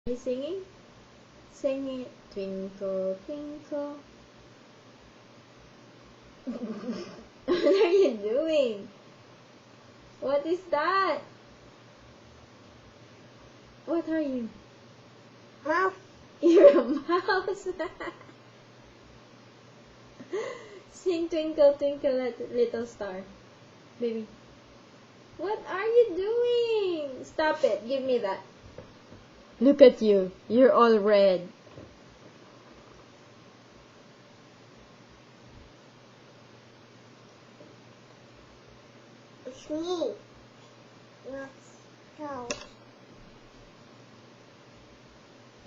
You singing? Sing it. Twinkle, twinkle. What are you doing? What is that? What are you? Mouse. You're a mouse. Sing Twinkle, Twinkle, Little Star. Baby. What are you doing? Stop it. Give me that. Look at you. You're all red. It's me. Let's go.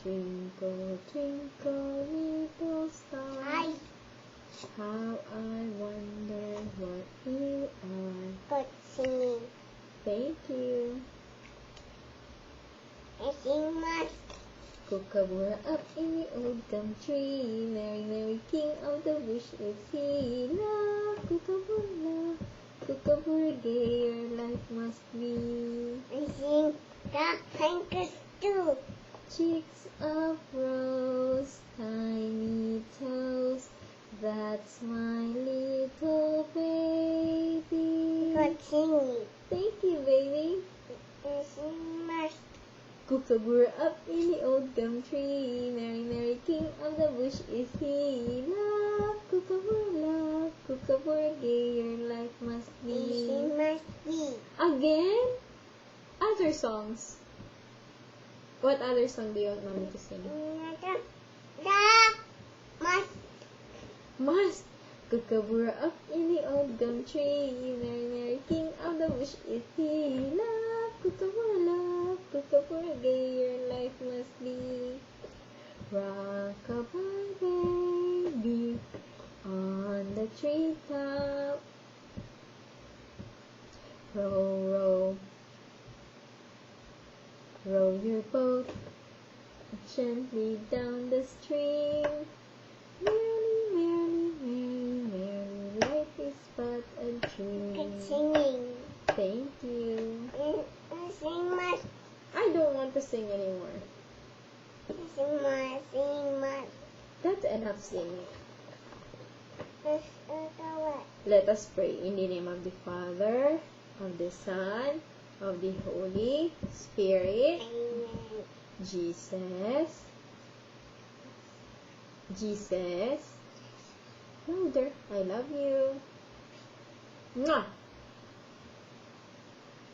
Twinkle, twinkle, little star. Hi. How I wonder what you are. Good singing. Thank you. I sing much. Kookaburra up in the old gum tree. Mary, Mary, king of the bush is he. Love, Kookaburra, Kookaburra, gay your life must be. I sing the fingers too. Cheeks of rose, tiny toes. That's my little baby. Good singing. Thank you, baby. I sing much. Kookaburra up in the old gum tree. Mary, Mary, king of the bush is he. Love, Kookaburra, Kookaburra, gay your life must I be. sing must be. Again? Other songs. What other song do you want mommy to sing? The must. Must. Kookaburra up in the old gum tree. Mary, Mary, king of the bush is he. Love, Kookaburra, Kookaburra, gay your life must be. Rock-a-bye baby on the treetop. Row, row, row your boat gently down the stream. Merrily, merrily, merrily, merrily, life is but a Good dream. singing. Thank you. I sing much. I don't want to sing anymore. I sing much. Sing much. That's enough singing. What? Let us pray in the name of the Father, of the Son, of the Holy Spirit. Amen. Jesus. Jesus. Louder. I love you. Mwah.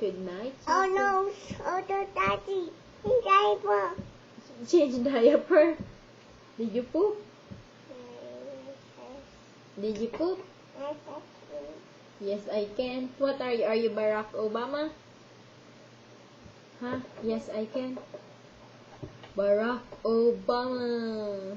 Good night. Oh no! Oh no, Daddy! Diaper! Change diaper. Did you poop? Did you poop? Yes, I can. What are you? Are you Barack Obama? Huh? Yes, I can. Barack Obama.